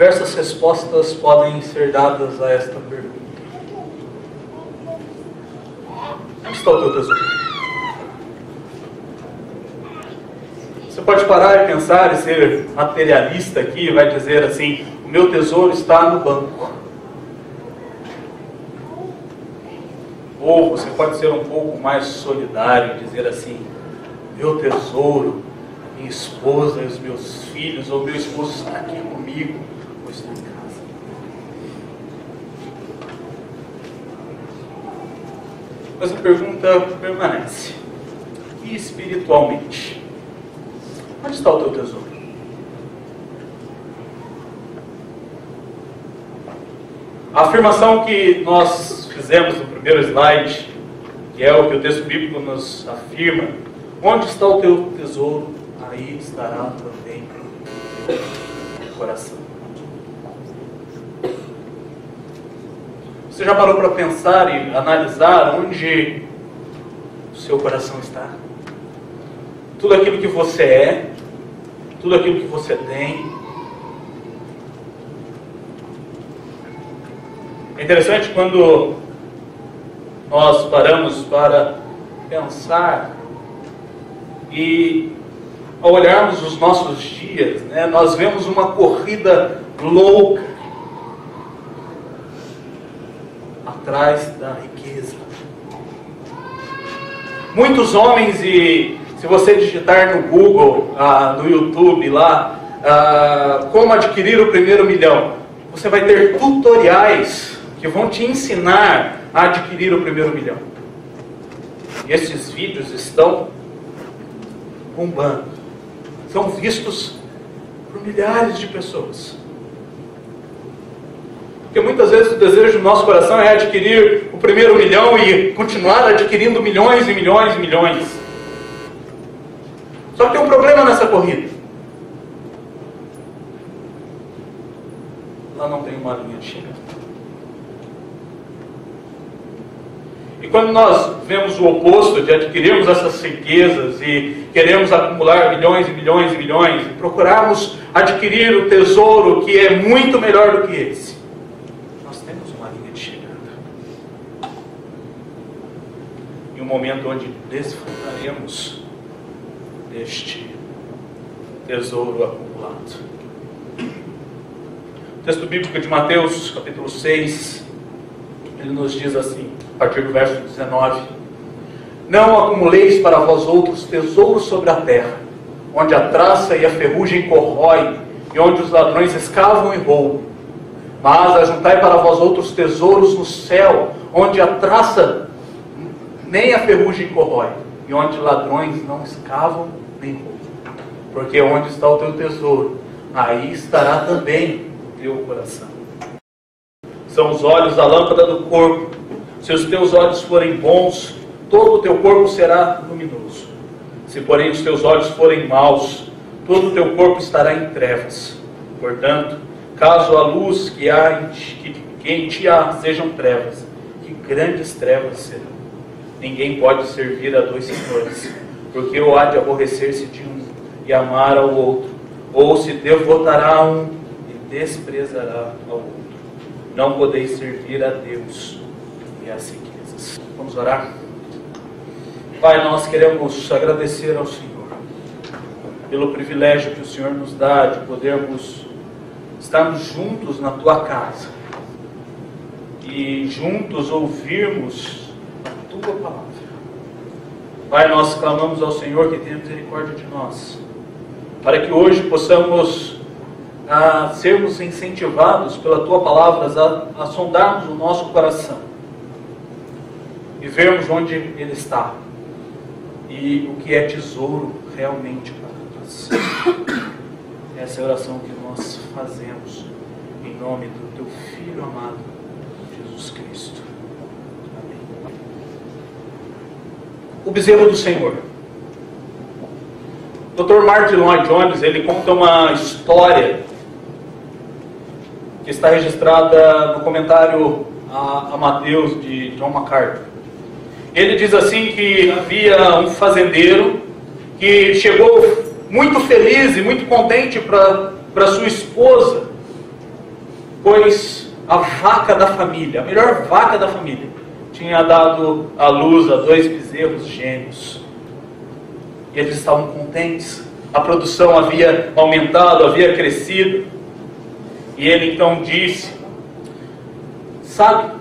diversas respostas podem ser dadas a esta pergunta. Onde está o teu tesouro? Você pode parar e pensar e ser materialista aqui e vai dizer assim: o meu tesouro está no banco. Ou você pode ser um pouco mais solidário e dizer assim: meu tesouro, minha esposa e os meus filhos, ou meu esposo está aqui comigo, ou está em casa. Mas a pergunta permanece: e espiritualmente? Onde está o teu tesouro? A afirmação que nós fizemos no primeiro slide, que é o que o texto bíblico nos afirma: onde está o teu tesouro, aí estará também o coração. Você já parou para pensar e analisar onde o seu coração está? Tudo aquilo que você é, tudo aquilo que você tem. É interessante quando nós paramos para pensar e, ao olharmos os nossos dias, nós vemos uma corrida louca atrás da riqueza. Muitos homens, e se você digitar no Google, no YouTube lá, como adquirir o primeiro milhão, você vai ter tutoriais que vão te ensinar a adquirir o primeiro milhão. E esses vídeos estão bombando. São vistos por milhares de pessoas. Porque muitas vezes o desejo do nosso coração é adquirir o primeiro milhão e continuar adquirindo milhões e milhões e milhões. Só que tem um problema nessa corrida. Lá não tem uma linha de chegada. E quando nós vemos o oposto de adquirirmos essas riquezas e queremos acumular milhões e milhões e milhões, e procurarmos adquirir o tesouro que é muito melhor do que esse, nós temos uma linha de chegada. E um momento onde desfrutaremos deste tesouro acumulado. O texto bíblico de Mateus, capítulo 6, ele nos diz assim, a partir do verso 19: não acumuleis para vós outros tesouros sobre a terra, onde a traça e a ferrugem corrói, e onde os ladrões escavam e roubam. Mas ajuntai para vós outros tesouros no céu, onde a traça nem a ferrugem corrói, e onde ladrões não escavam nem roubam. Porque onde está o teu tesouro, aí estará também o teu coração. São os olhos a lâmpada do corpo. Se os teus olhos forem bons, todo o teu corpo será luminoso. Se porém os teus olhos forem maus, todo o teu corpo estará em trevas. Portanto, caso a luz que em ti há sejam trevas, que grandes trevas serão. Ninguém pode servir a dois senhores, porque ou há de aborrecer-se de um e amar ao outro, ou se devotará a um e desprezará ao outro. Não podeis servir a Deus e às riquezas. Vamos orar? Pai, nós queremos agradecer ao Senhor pelo privilégio que o Senhor nos dá de podermos estarmos juntos na Tua casa e juntos ouvirmos a Tua palavra. Pai, nós clamamos ao Senhor que tenha misericórdia de nós, para que hoje possamos sermos incentivados pela Tua palavra a sondarmos o nosso coração e vermos onde ele está e o que é tesouro realmente para nós. Essa é a oração que nós fazemos em nome do Teu Filho amado, Jesus Cristo. Amém. O bezerro do Senhor. O Dr. Martin Lloyd-Jones, ele conta uma história que está registrada no comentário a Mateus de John MacArthur. Ele diz assim que havia um fazendeiro que chegou muito feliz e muito contente para sua esposa pois a vaca da família, a melhor vaca da família, tinha dado à luz a 2 bezerros gêmeos. E eles estavam contentes. A produção havia aumentado, havia crescido. E ele então disse: sabe,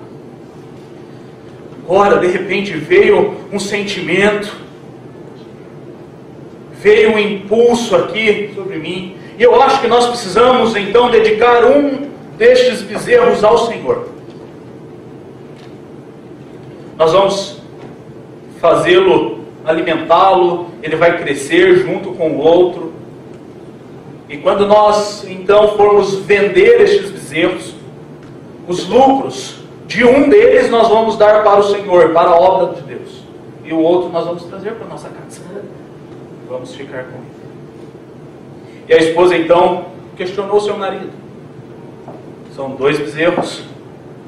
agora de repente veio um sentimento, veio um impulso aqui sobre mim, e eu acho que nós precisamos então dedicar um destes bezerros ao Senhor. Nós vamos fazê-lo, alimentá-lo, ele vai crescer junto com o outro. E quando nós então formos vender estes bezerros, os lucros de um deles nós vamos dar para o Senhor, para a obra de Deus. E o outro nós vamos trazer para a nossa casa. Vamos ficar com ele. E a esposa então questionou seu marido. São 2 bezerros,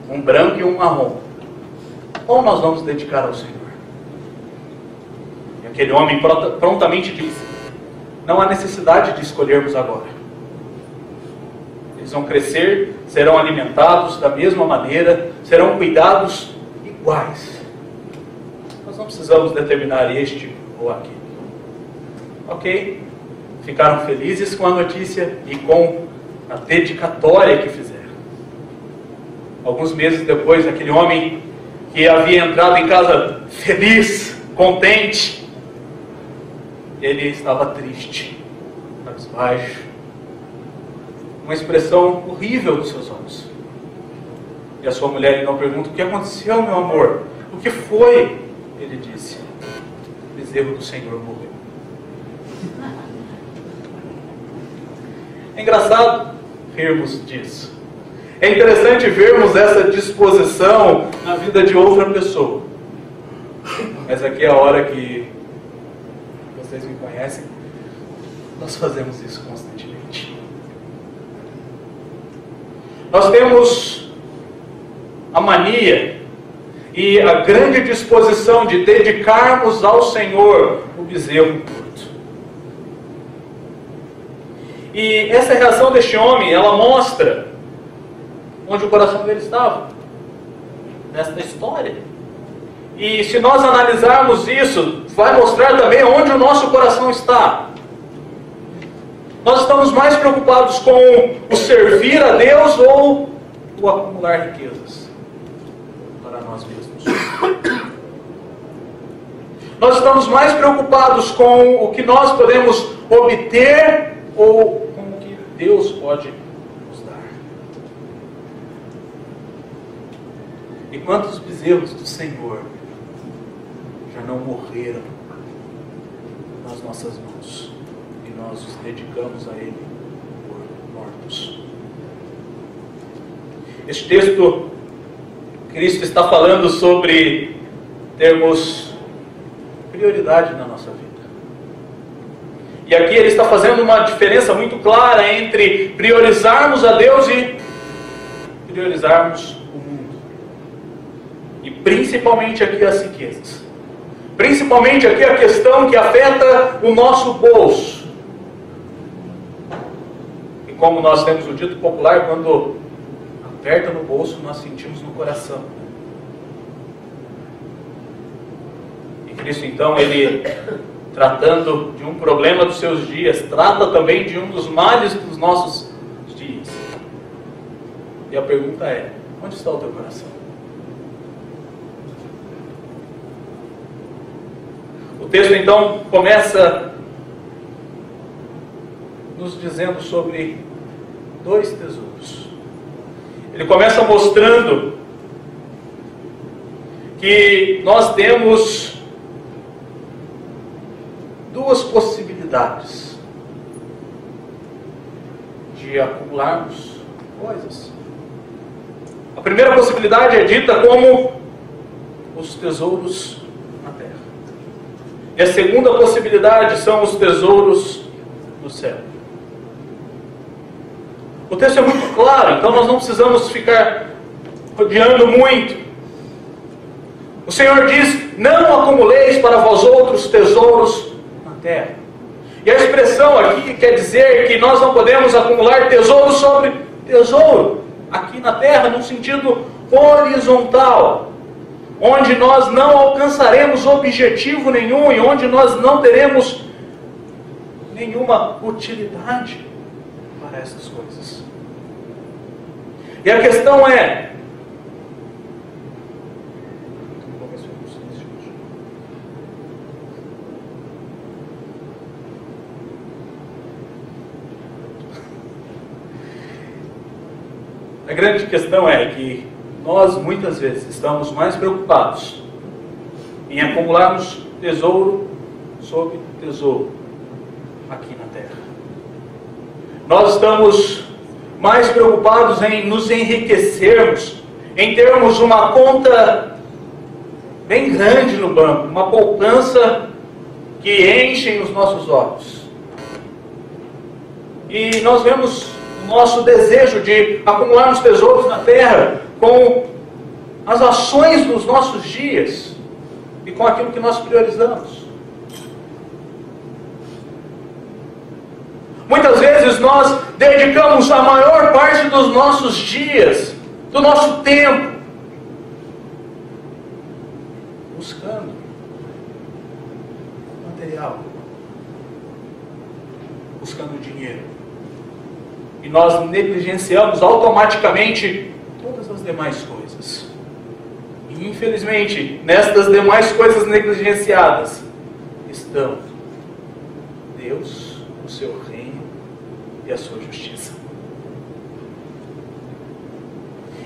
um branco e um marrom. Ou nós vamos dedicar ao Senhor? E aquele homem prontamente disse: não há necessidade de escolhermos agora. Eles vão crescer, serão alimentados da mesma maneira, serão cuidados iguais. Nós não precisamos determinar este ou aquele. Ok? Ficaram felizes com a notícia e com a dedicatória que fizeram. Alguns meses depois, aquele homem que havia entrado em casa feliz, contente, ele estava triste, cabisbaixo, uma expressão horrível dos seus olhos. E a sua mulher então pergunta: o que aconteceu, meu amor? O que foi? Ele disse: o bezerro do Senhor morreu. É engraçado rirmos disso. É interessante vermos essa disposição na vida de outra pessoa. Mas aqui é a hora que vocês me conhecem, nós fazemos isso constantemente. Nós temos a mania e a grande disposição de dedicarmos ao Senhor o bezerro curto. E essa reação deste homem, ela mostra onde o coração dele estava, nesta história. E se nós analisarmos isso, vai mostrar também onde o nosso coração está. Nós estamos mais preocupados com o servir a Deus ou o acumular riquezas para nós mesmos. Nós estamos mais preocupados com o que nós podemos obter ou com o que Deus pode nos dar. E quantos bezerros do Senhor já não morreram nas nossas mãos e nós os dedicamos a Ele por mortos? Este texto, Cristo está falando sobre termos prioridade na nossa vida. E aqui ele está fazendo uma diferença muito clara entre priorizarmos a Deus e priorizarmos o mundo. E principalmente aqui as riquezas. Principalmente aqui a questão que afeta o nosso bolso. E como nós temos o dito popular, quando aperta no bolso, nós sentimos no coração. E Cristo então, ele, tratando de um problema dos seus dias, trata também de um dos males dos nossos dias. E a pergunta é: onde está o teu coração? O texto então começa nos dizendo sobre 2 tesouros. Ele começa mostrando que nós temos 2 possibilidades de acumularmos coisas. A primeira possibilidade é dita como os tesouros na terra. E a segunda possibilidade são os tesouros no céu. O texto é muito claro, então nós não precisamos ficar rodeando muito. O Senhor diz: não acumuleis para vós outros tesouros na terra. E a expressão aqui quer dizer que nós não podemos acumular tesouro sobre tesouro. aqui na terra, num sentido horizontal, onde nós não alcançaremos objetivo nenhum e onde nós não teremos nenhuma utilidade para essas coisas. E a questão é, a grande questão é que nós muitas vezes estamos mais preocupados em acumularmos tesouro sobre tesouro aqui na terra. Nós estamos mais preocupados em nos enriquecermos, em termos uma conta bem grande no banco, uma poupança que enche os nossos olhos. E nós vemos o nosso desejo de acumularmos tesouros na terra com as ações dos nossos dias e com aquilo que nós priorizamos. Muitas vezes nós dedicamos a maior parte dos nossos dias, do nosso tempo, buscando material, buscando dinheiro. E nós negligenciamos automaticamente todas as demais coisas. E infelizmente, nestas demais coisas negligenciadas, estão Deus, o seu reino e a sua justiça.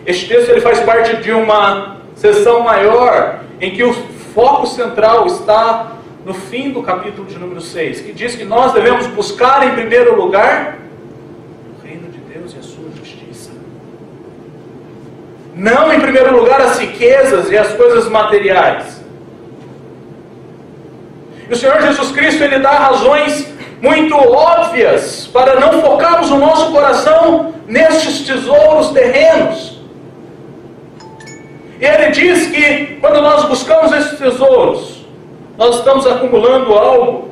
Este texto ele faz parte de uma seção maior, em que o foco central está no fim do capítulo de número 6, que diz que nós devemos buscar em primeiro lugar e a sua justiça. Não em primeiro lugar as riquezas e as coisas materiais. E o Senhor Jesus Cristo ele dá razões muito óbvias para não focarmos o nosso coração nestes tesouros terrenos. E ele diz que quando nós buscamos esses tesouros, nós estamos acumulando algo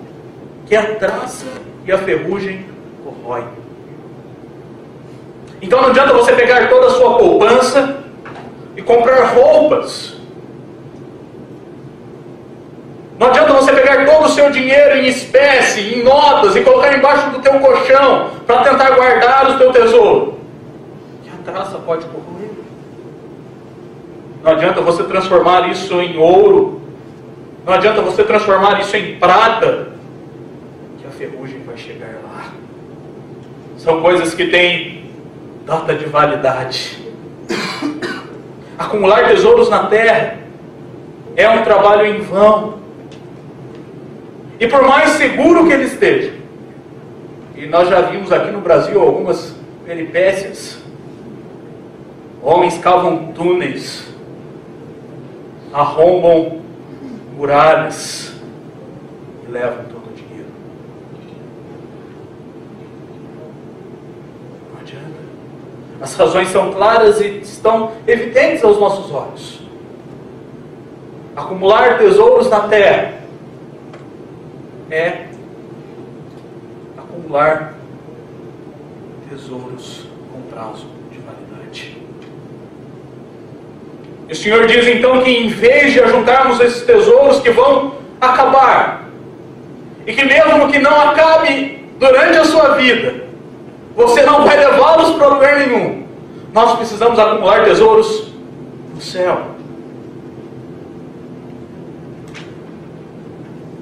que a traça e a ferrugem corroem. Então não adianta você pegar toda a sua poupança e comprar roupas. Não adianta você pegar todo o seu dinheiro em espécie, em notas, e colocar embaixo do teu colchão para tentar guardar o teu tesouro. Que a traça pode corroer. Não adianta você transformar isso em ouro. Não adianta você transformar isso em prata. Que a ferrugem vai chegar lá. São coisas que têm data de validade. Acumular tesouros na terra é um trabalho em vão. E por mais seguro que ele esteja, e nós já vimos aqui no Brasil algumas peripécias, homens cavam túneis, arrombam muralhas e levam todo o dinheiro. Não adianta. As razões são claras e estão evidentes aos nossos olhos. Acumular tesouros na terra é acumular tesouros com prazo de validade. E o Senhor diz então que em vez de ajuntarmos esses tesouros que vão acabar, e que mesmo que não acabe durante a sua vida, você não vai levá-los para lugar nenhum, nós precisamos acumular tesouros no céu.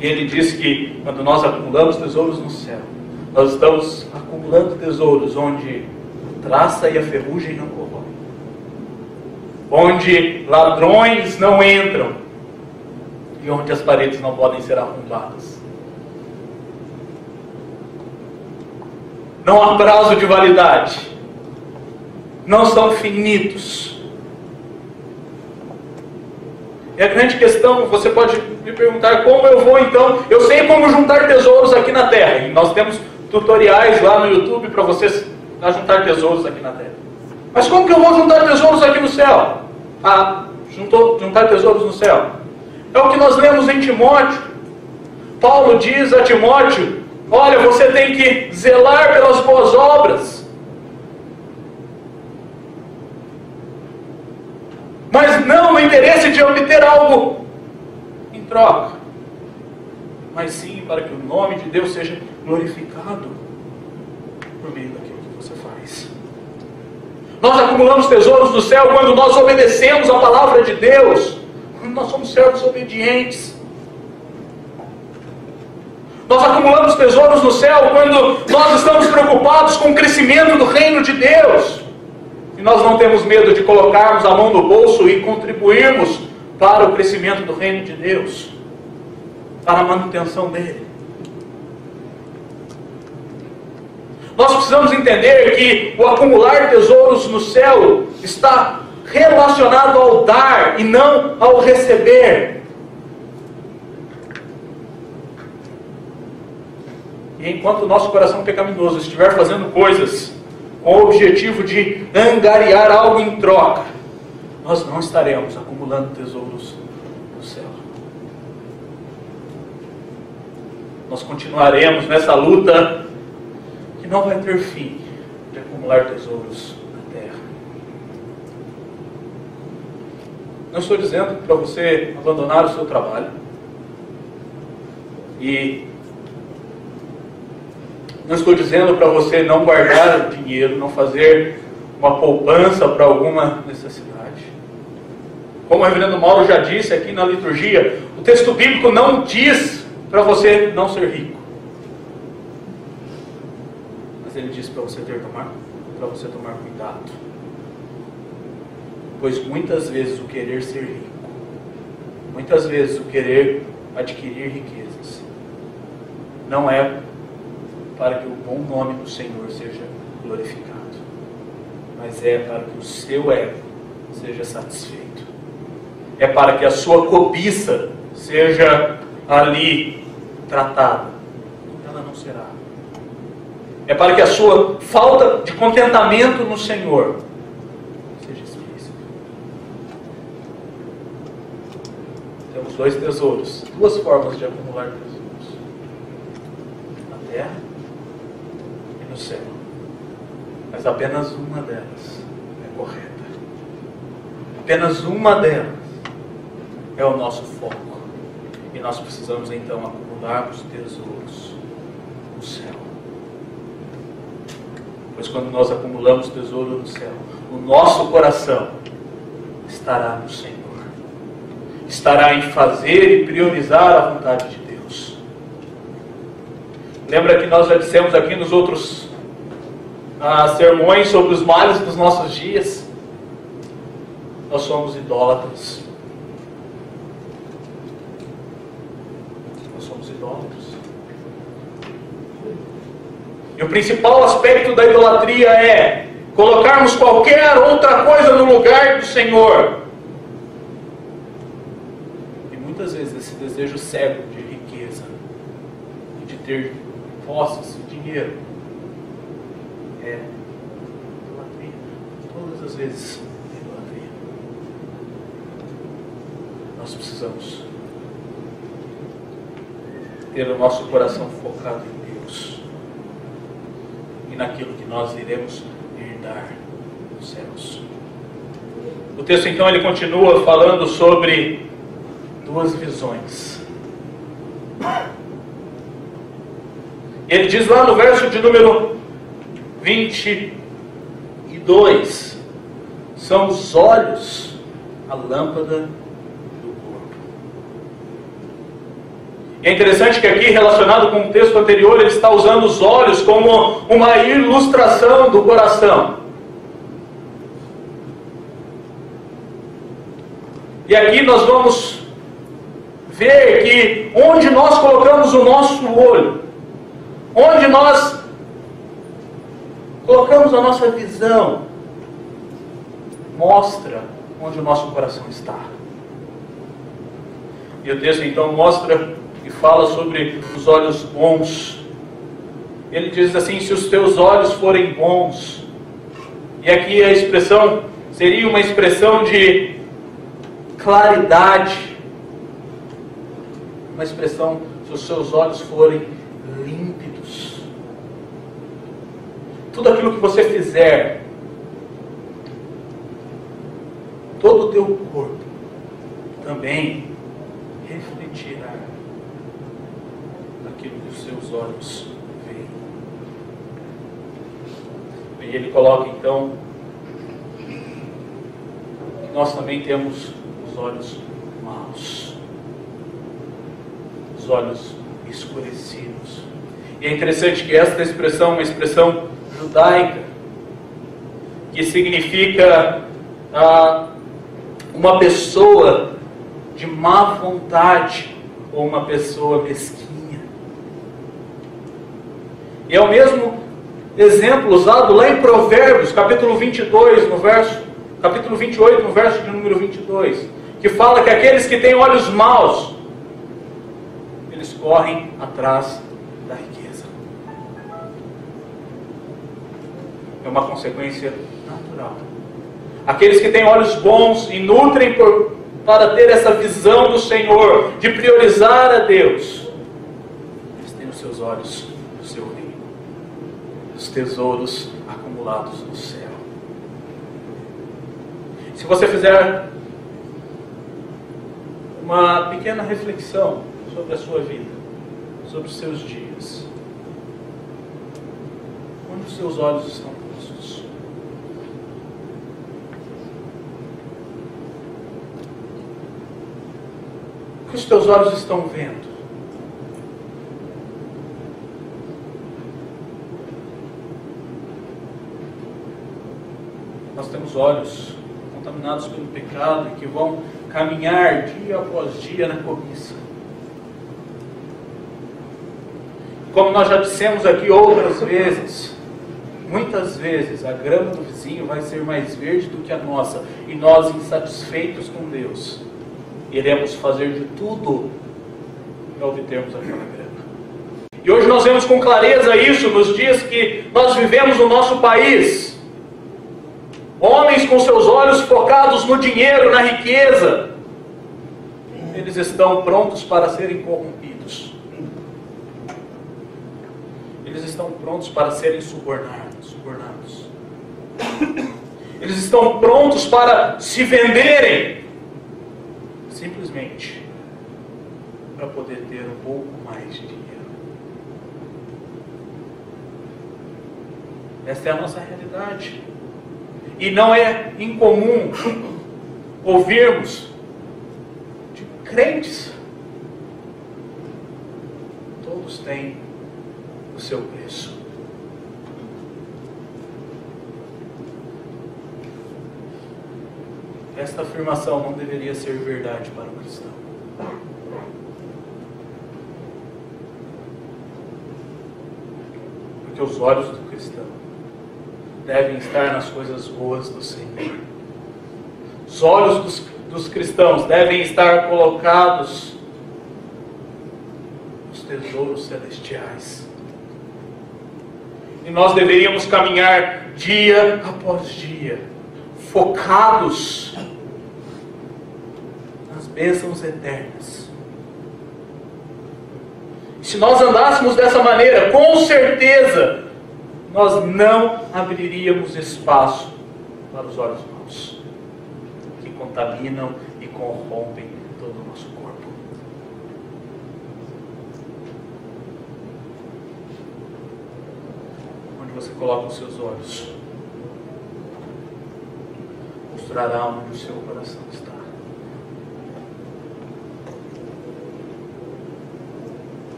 E ele diz que quando nós acumulamos tesouros no céu, nós estamos acumulando tesouros onde a traça e a ferrugem não corroem, onde ladrões não entram e onde as paredes não podem ser arrombadas. Não há prazo de validade, não são finitos. E a grande questão, você pode me perguntar como eu vou então, eu sei como juntar tesouros aqui na terra, e nós temos tutoriais lá no YouTube para vocês juntar tesouros aqui na terra. Mas como que eu vou juntar tesouros aqui no céu? Juntar tesouros no céu. É o que nós lemos em Timóteo. Paulo diz a Timóteo, olha, você tem que zelar pelas boas obras. no interesse de obter algo em troca, mas sim para que o nome de Deus seja glorificado por meio daquilo que você faz. Nós acumulamos tesouros do céu quando nós obedecemos a palavra de Deus, quando nós somos servos obedientes. Nós acumulamos tesouros no céu quando nós estamos preocupados com o crescimento do reino de Deus. E nós não temos medo de colocarmos a mão no bolso e contribuirmos para o crescimento do reino de Deus, para a manutenção dele. Nós precisamos entender que o acumular tesouros no céu está relacionado ao dar e não ao receber. E enquanto o nosso coração pecaminoso estiver fazendo coisas com o objetivo de angariar algo em troca, nós não estaremos acumulando tesouros no céu. Nós continuaremos nessa luta que não vai ter fim de acumular tesouros na terra. Não estou dizendo para você abandonar o seu trabalho e não estou dizendo para você não guardar dinheiro, não fazer uma poupança para alguma necessidade. Como o reverendo Mauro já disse aqui na liturgia, o texto bíblico não diz para você não ser rico. Mas ele diz para você tomar cuidado. Pois muitas vezes o querer ser rico, muitas vezes o querer adquirir riquezas, não é para que o bom nome do Senhor seja glorificado, mas é para que o seu ego seja satisfeito. É para que a sua cobiça seja ali tratada. Ela não será. É para que a sua falta de contentamento no Senhor seja explícita. Temos dois tesouros, duas formas de acumular tesouros: na terra e no céu. Mas apenas uma delas é correta. Apenas uma delas é o nosso foco. E nós precisamos então acumularmos tesouros no céu. Pois quando nós acumulamos tesouro no céu, o nosso coração estará no Senhor. Estará em fazer e priorizar a vontade de Deus. Lembra que nós já dissemos aqui nos outros sermões sobre os males dos nossos dias? Nós somos idólatras. Nós somos idólatras. E o principal aspecto da idolatria é colocarmos qualquer outra coisa no lugar do Senhor. E muitas vezes esse desejo cego de riqueza e de ter posses e dinheiro é idolatria. Todas as vezes é idolatria. Nós precisamos ter o nosso coração focado em Deus e naquilo que nós iremos herdar nos céus. O texto então ele continua falando sobre duas visões. Ele diz lá no verso de número 22: são os olhos a lâmpada do corpo. E é interessante que aqui, relacionado com o texto anterior, ele está usando os olhos como uma ilustração do coração. E aqui nós vamos ver que onde nós colocamos o nosso olho, onde nós colocamos a nossa visão, mostra onde o nosso coração está. E o texto então mostra e fala sobre os olhos bons. Ele diz assim: se os teus olhos forem bons. E aqui a expressão seria uma expressão de claridade, uma expressão: se os seus olhos forem límpidos. Tudo aquilo que você fizer, todo o teu corpo também refletirá aquilo que os seus olhos veem. E ele coloca então que nós também temos os olhos maus, os olhos escurecidos. E é interessante que esta expressão é uma expressão judaica, que significa uma pessoa de má vontade ou uma pessoa mesquinha. E é o mesmo exemplo usado lá em Provérbios, capítulo 22, capítulo 28, no verso de número 22, que fala que aqueles que têm olhos maus, eles correm atrás da riqueza. É uma consequência natural. Aqueles que têm olhos bons e nutrem para ter essa visão do Senhor, de priorizar a Deus, eles têm os seus olhos no seu reino, os tesouros acumulados no céu. Se você fizer uma pequena reflexão sobre a sua vida, sobre os seus dias, onde os seus olhos estão postos? O que os teus olhos estão vendo? Nós temos olhos contaminados pelo pecado e que vão caminhar dia após dia na cobiça. Como nós já dissemos aqui outras vezes, muitas vezes a grama do vizinho vai ser mais verde do que a nossa, e nós, insatisfeitos com Deus, iremos fazer de tudo para obtermos aquela grama. E hoje nós vemos com clareza isso nos dias que nós vivemos no nosso país. Homens com seus olhos focados no dinheiro, na riqueza, eles estão prontos para serem corrompidos. Eles estão prontos para serem subornados. Eles estão prontos para se venderem, simplesmente para poder ter um pouco mais de dinheiro. Esta é a nossa realidade. E não é incomum ouvirmos de crentes. Todos têm o seu preço. Esta afirmação não deveria ser verdade para o cristão. Porque os olhos do cristão devem estar nas coisas boas do Senhor. Os olhos dos cristãos devem estar colocados nos tesouros celestiais. E nós deveríamos caminhar dia após dia, focados nas bênçãos eternas. Se nós andássemos dessa maneira, com certeza, nós não abriríamos espaço para os olhos maus, que contaminam e corrompem todo o nosso corpo. Onde você coloca os seus olhos, mostrará onde o seu coração está.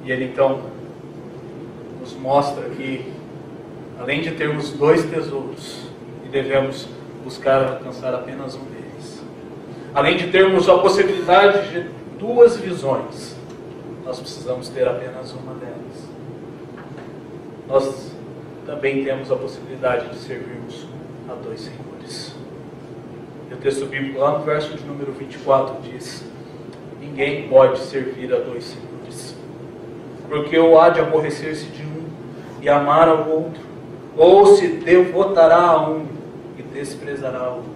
E ele então nos mostra que, além de termos dois tesouros, e devemos buscar alcançar apenas um deles, além de termos a possibilidade de duas visões, nós precisamos ter apenas uma delas. Nós também temos a possibilidade de servirmos a dois senhores. E o texto bíblico lá no verso de número 24 diz: ninguém pode servir a dois senhores, porque ou há de aborrecer-se de um e amar ao outro, ou se devotará a um e desprezará o outro.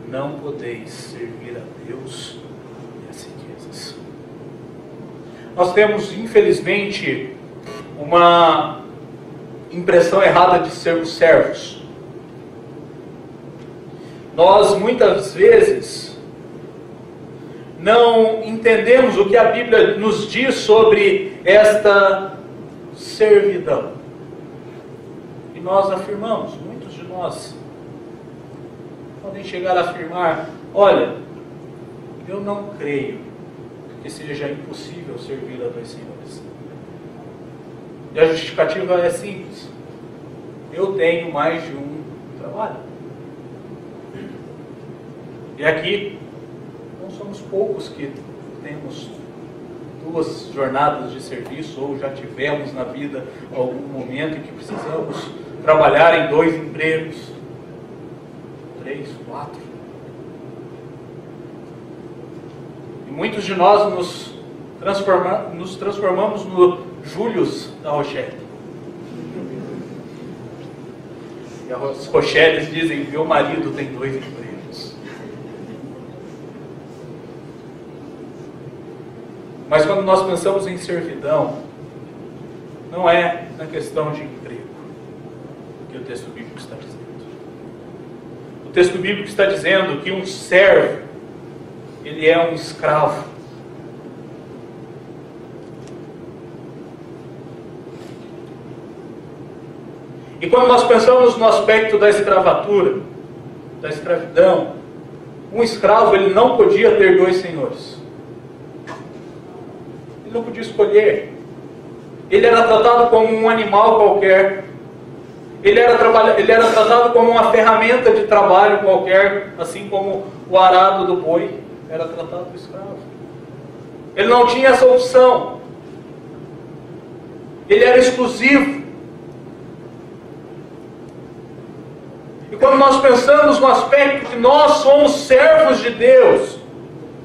Não podeis servir a Deus e as riquezas. Nós temos, infelizmente, uma impressão errada de sermos servos. Nós muitas vezes não entendemos o que a Bíblia nos diz sobre esta servidão. E nós afirmamos, muitos de nós podem chegar a afirmar: olha, eu não creio que seja impossível servir a dois senhores. E a justificativa é simples: eu tenho mais de um trabalho. E aqui, não somos poucos que temos duas jornadas de serviço, ou já tivemos na vida algum momento em que precisamos trabalhar em 2 empregos, 3, 4. E muitos de nós nos transformamos no Július da Rochelle. E as Rochelles dizem: meu marido tem 2 empregos. Mas quando nós pensamos em servidão, não é na questão de emprego que o texto bíblico está dizendo. O texto bíblico está dizendo que um servo, ele é um escravo. E quando nós pensamos no aspecto da escravatura, da escravidão, um escravo, ele não podia ter 2 senhores. Ele não podia escolher. Ele era tratado como um animal qualquer. Ele era tratado como uma ferramenta de trabalho qualquer, assim como o arado do boi era tratado do escravo. Ele não tinha essa opção. Ele era exclusivo. E quando nós pensamos no aspecto que nós somos servos de Deus,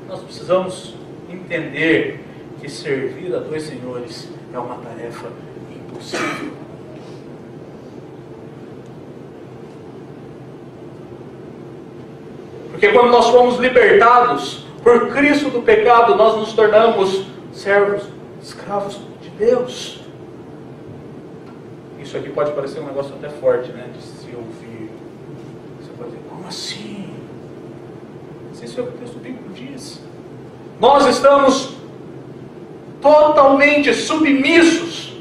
nós precisamos entender que servir a 2 senhores é uma tarefa impossível. Porque quando nós fomos libertados por Cristo do pecado, nós nos tornamos servos, escravos de Deus. Isso aqui pode parecer um negócio até forte, né, de se ouvir. Você pode dizer: como assim? Mas isso é o que o texto bíblico diz. Nós estamos totalmente submissos.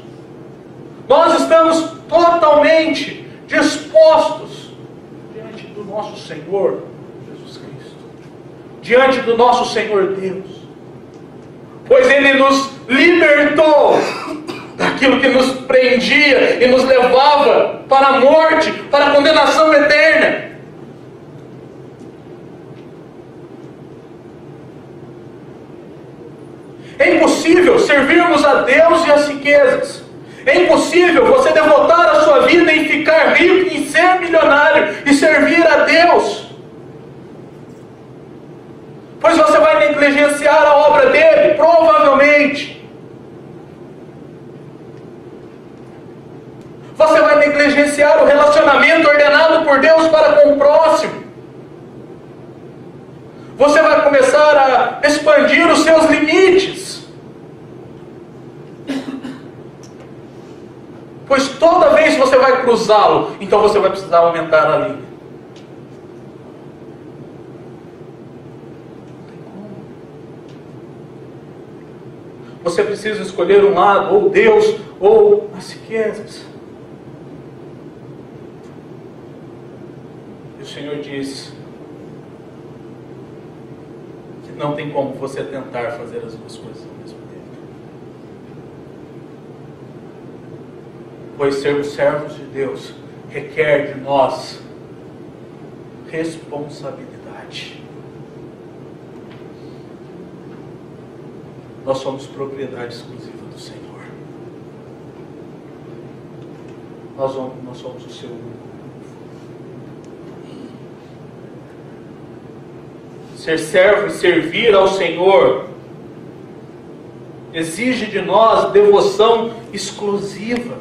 Nós estamos totalmente dispostos diante do nosso Senhor Jesus Cristo, diante do nosso Senhor Deus, pois Ele nos libertou daquilo que nos prendia e nos levava para a morte, para a condenação eterna. É impossível servirmos a Deus e as riquezas. É impossível você devotar a sua vida em ficar rico, em ser milionário e servir a Deus. Pois você vai negligenciar a obra dele, provavelmente. Você vai negligenciar o relacionamento ordenado por Deus para com o próximo. Você vai começar a expandir os seus limites. Pois toda vez que você vai cruzá-lo, então você vai precisar aumentar a linha. Você precisa escolher um lado, ou Deus, ou as riquezas. E o Senhor diz que não tem como você tentar fazer as duas coisas ao mesmo tempo. Pois sermos servos de Deus requer de nós responsabilidade. Nós somos propriedade exclusiva do Senhor. Nós somos o seu único. Ser servo e servir ao Senhor exige de nós devoção exclusiva.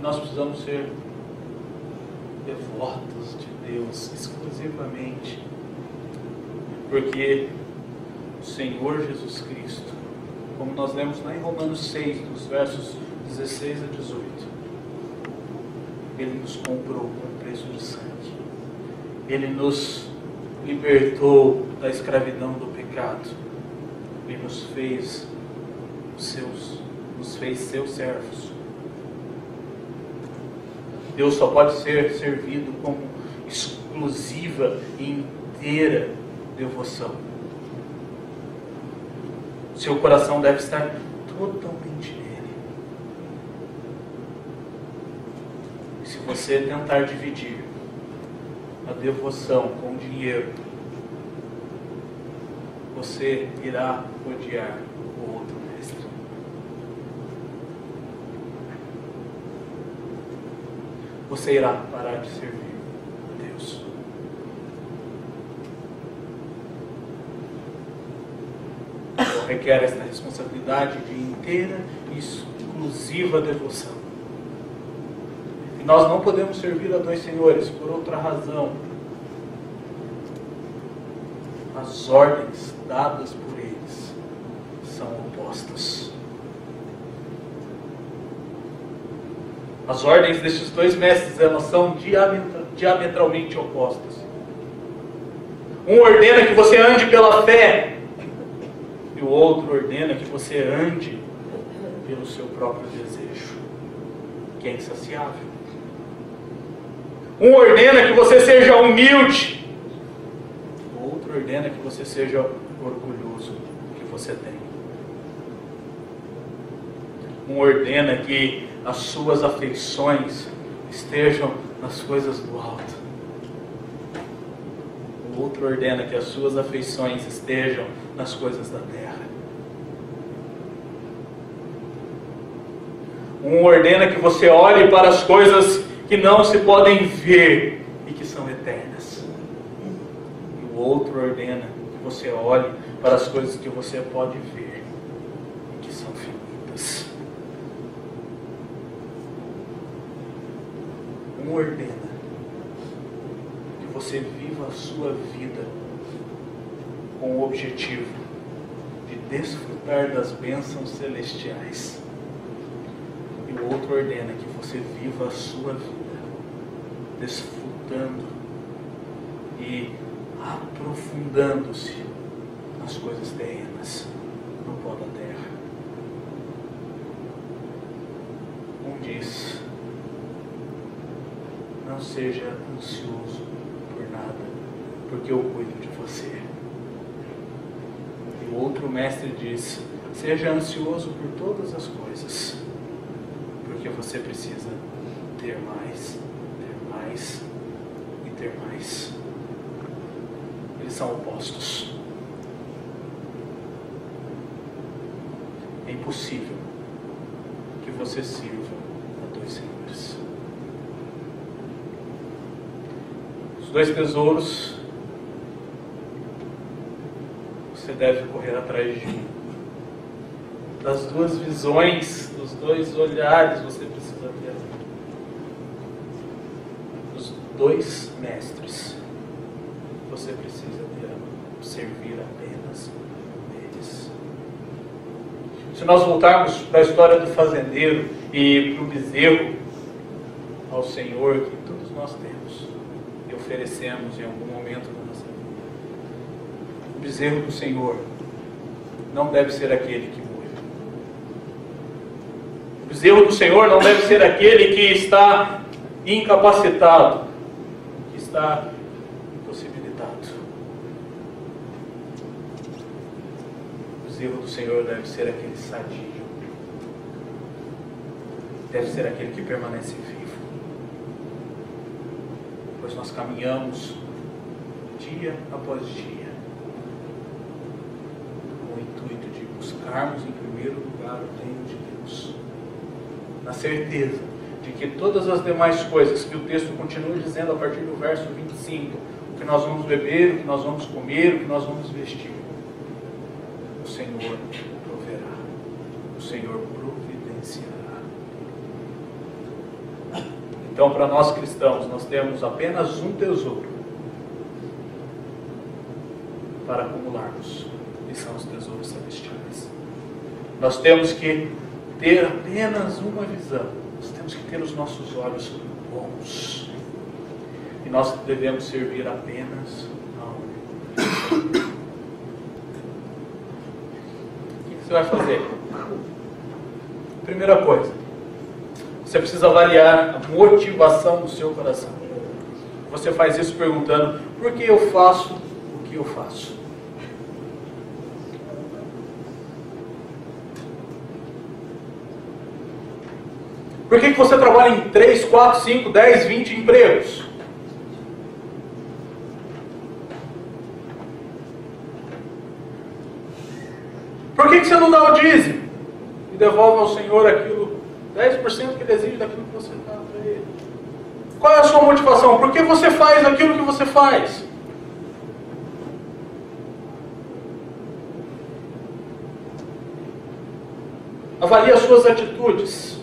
Nós precisamos ser devotos de Deus exclusivamente, porque o Senhor Jesus Cristo como nós lemos lá em Romanos 6, dos versos 16 a 18. Ele nos comprou com preço de sangue. Ele nos libertou da escravidão do pecado. Ele nos fez seus servos. Deus só pode ser servido com exclusiva e inteira devoção. Seu coração deve estar totalmente nele. E se você tentar dividir a devoção com dinheiro, você irá odiar o outro mestre. Você irá parar de servir a Deus. Então requer esta responsabilidade de inteira e exclusiva devoção. E nós não podemos servir a dois senhores por outra razão. As ordens dadas por eles são opostas. As ordens destes dois mestres, elas são diametralmente opostas. Um ordena que você ande pela fé, e o outro ordena que você ande pelo seu próprio desejo, que é insaciável. Um ordena que você seja humilde, o outro ordena que você seja orgulhoso do que você tem. Um ordena que as suas afeições estejam nas coisas do alto. O outro ordena que as suas afeições estejam nas coisas da terra. Um ordena que você olhe para as coisas que não se podem ver e que são eternas. E o outro ordena que você olhe para as coisas que você pode ver e que são finitas. Um ordena que você viva a sua vida com o objetivo de desfrutar das bênçãos celestiais. E o outro ordena que você viva a sua vida desfrutando e aprofundando-se nas coisas terrenas, no pó da terra. Um diz: não seja ansioso por nada, porque eu cuido de você. E o outro mestre diz: seja ansioso por todas as coisas, porque você precisa ter mais e ter mais. Eles são opostos. É impossível que você sirva a dois senhores. Os dois tesouros, você deve correr atrás de um. Das duas visões, dos dois olhares, você precisa ter. Dos dois mestres, você precisa servir apenas eles. Se nós voltarmos para a história do fazendeiro e para o bezerro, ao Senhor que todos nós temos e oferecemos em algum momento da nossa vida, o bezerro do Senhor não deve ser aquele que morre. O bezerro do Senhor não deve ser aquele que está incapacitado, que está impossibilitado. O bezerro do Senhor deve ser aquele sadio, deve ser aquele que permanece vivo, pois nós caminhamos dia após dia com o intuito de buscarmos em primeiro lugar o reino de Deus, na certeza de que todas as demais coisas que o texto continua dizendo a partir do verso 25, o que nós vamos beber, o que nós vamos comer, o que nós vamos vestir, o Senhor proverá, o Senhor providenciará. Então, para nós cristãos, nós temos apenas um tesouro para acumularmos, e são os tesouros celestiais. Nós temos que ter apenas uma visão. Nós temos que ter os nossos olhos bons. E nós devemos servir apenas a um. O que você vai fazer? Primeira coisa, você precisa avaliar a motivação do seu coração. Você faz isso perguntando: por que eu faço o que eu faço? Por que você trabalha em 3, 4, 5, 10, 20 empregos? Por que você não dá o dízimo e devolve ao Senhor aquilo, 10% que Ele exige daquilo que você dá para Ele? Qual é a sua motivação? Por que você faz aquilo que você faz? Avalie as suas atitudes.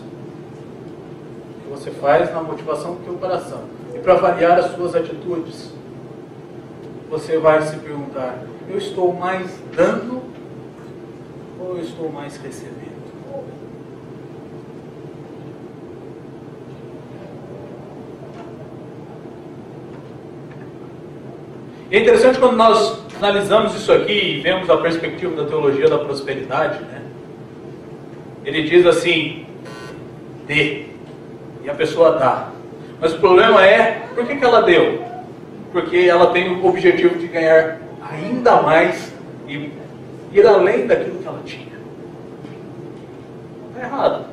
O que você faz na motivação do teu coração. E para avaliar as suas atitudes, você vai se perguntar: eu estou mais dando ou eu estou mais recebendo? E é interessante quando nós analisamos isso aqui e vemos a perspectiva da teologia da prosperidade, né? Ele diz assim: dê. E a pessoa dá. Mas o problema é, por que ela deu? Porque ela tem o objetivo de ganhar ainda mais e ir além daquilo que ela tinha. Está errado.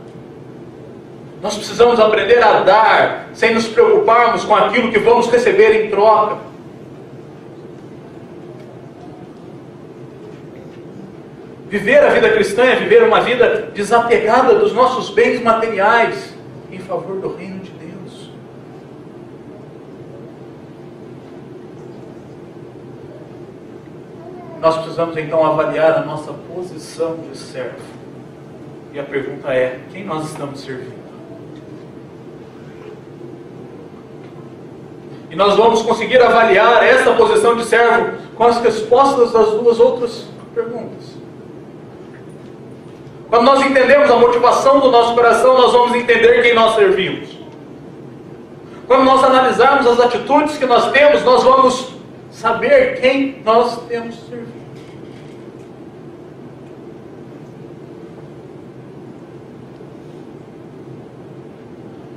Nós precisamos aprender a dar sem nos preocuparmos com aquilo que vamos receber em troca. Viver a vida cristã é viver uma vida desapegada dos nossos bens materiais em favor do reino de Deus. Nós precisamos então avaliar a nossa posição de servo. E a pergunta é: quem nós estamos servindo? E nós vamos conseguir avaliar essa posição de servo com as respostas das duas outras perguntas. Quando nós entendemos a motivação do nosso coração, nós vamos entender quem nós servimos. Quando nós analisarmos as atitudes que nós temos, nós vamos saber quem nós temos servido.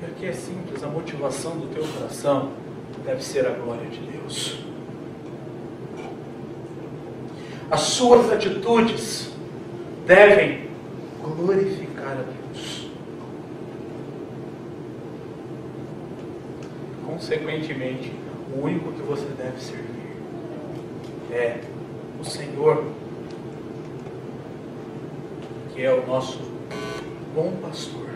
E aqui é simples: a motivação do teu coração deve ser a glória de Deus. As suas atitudes devem glorificar a Deus. Consequentemente, o único que você deve servir é o Senhor, que é o nosso bom pastor.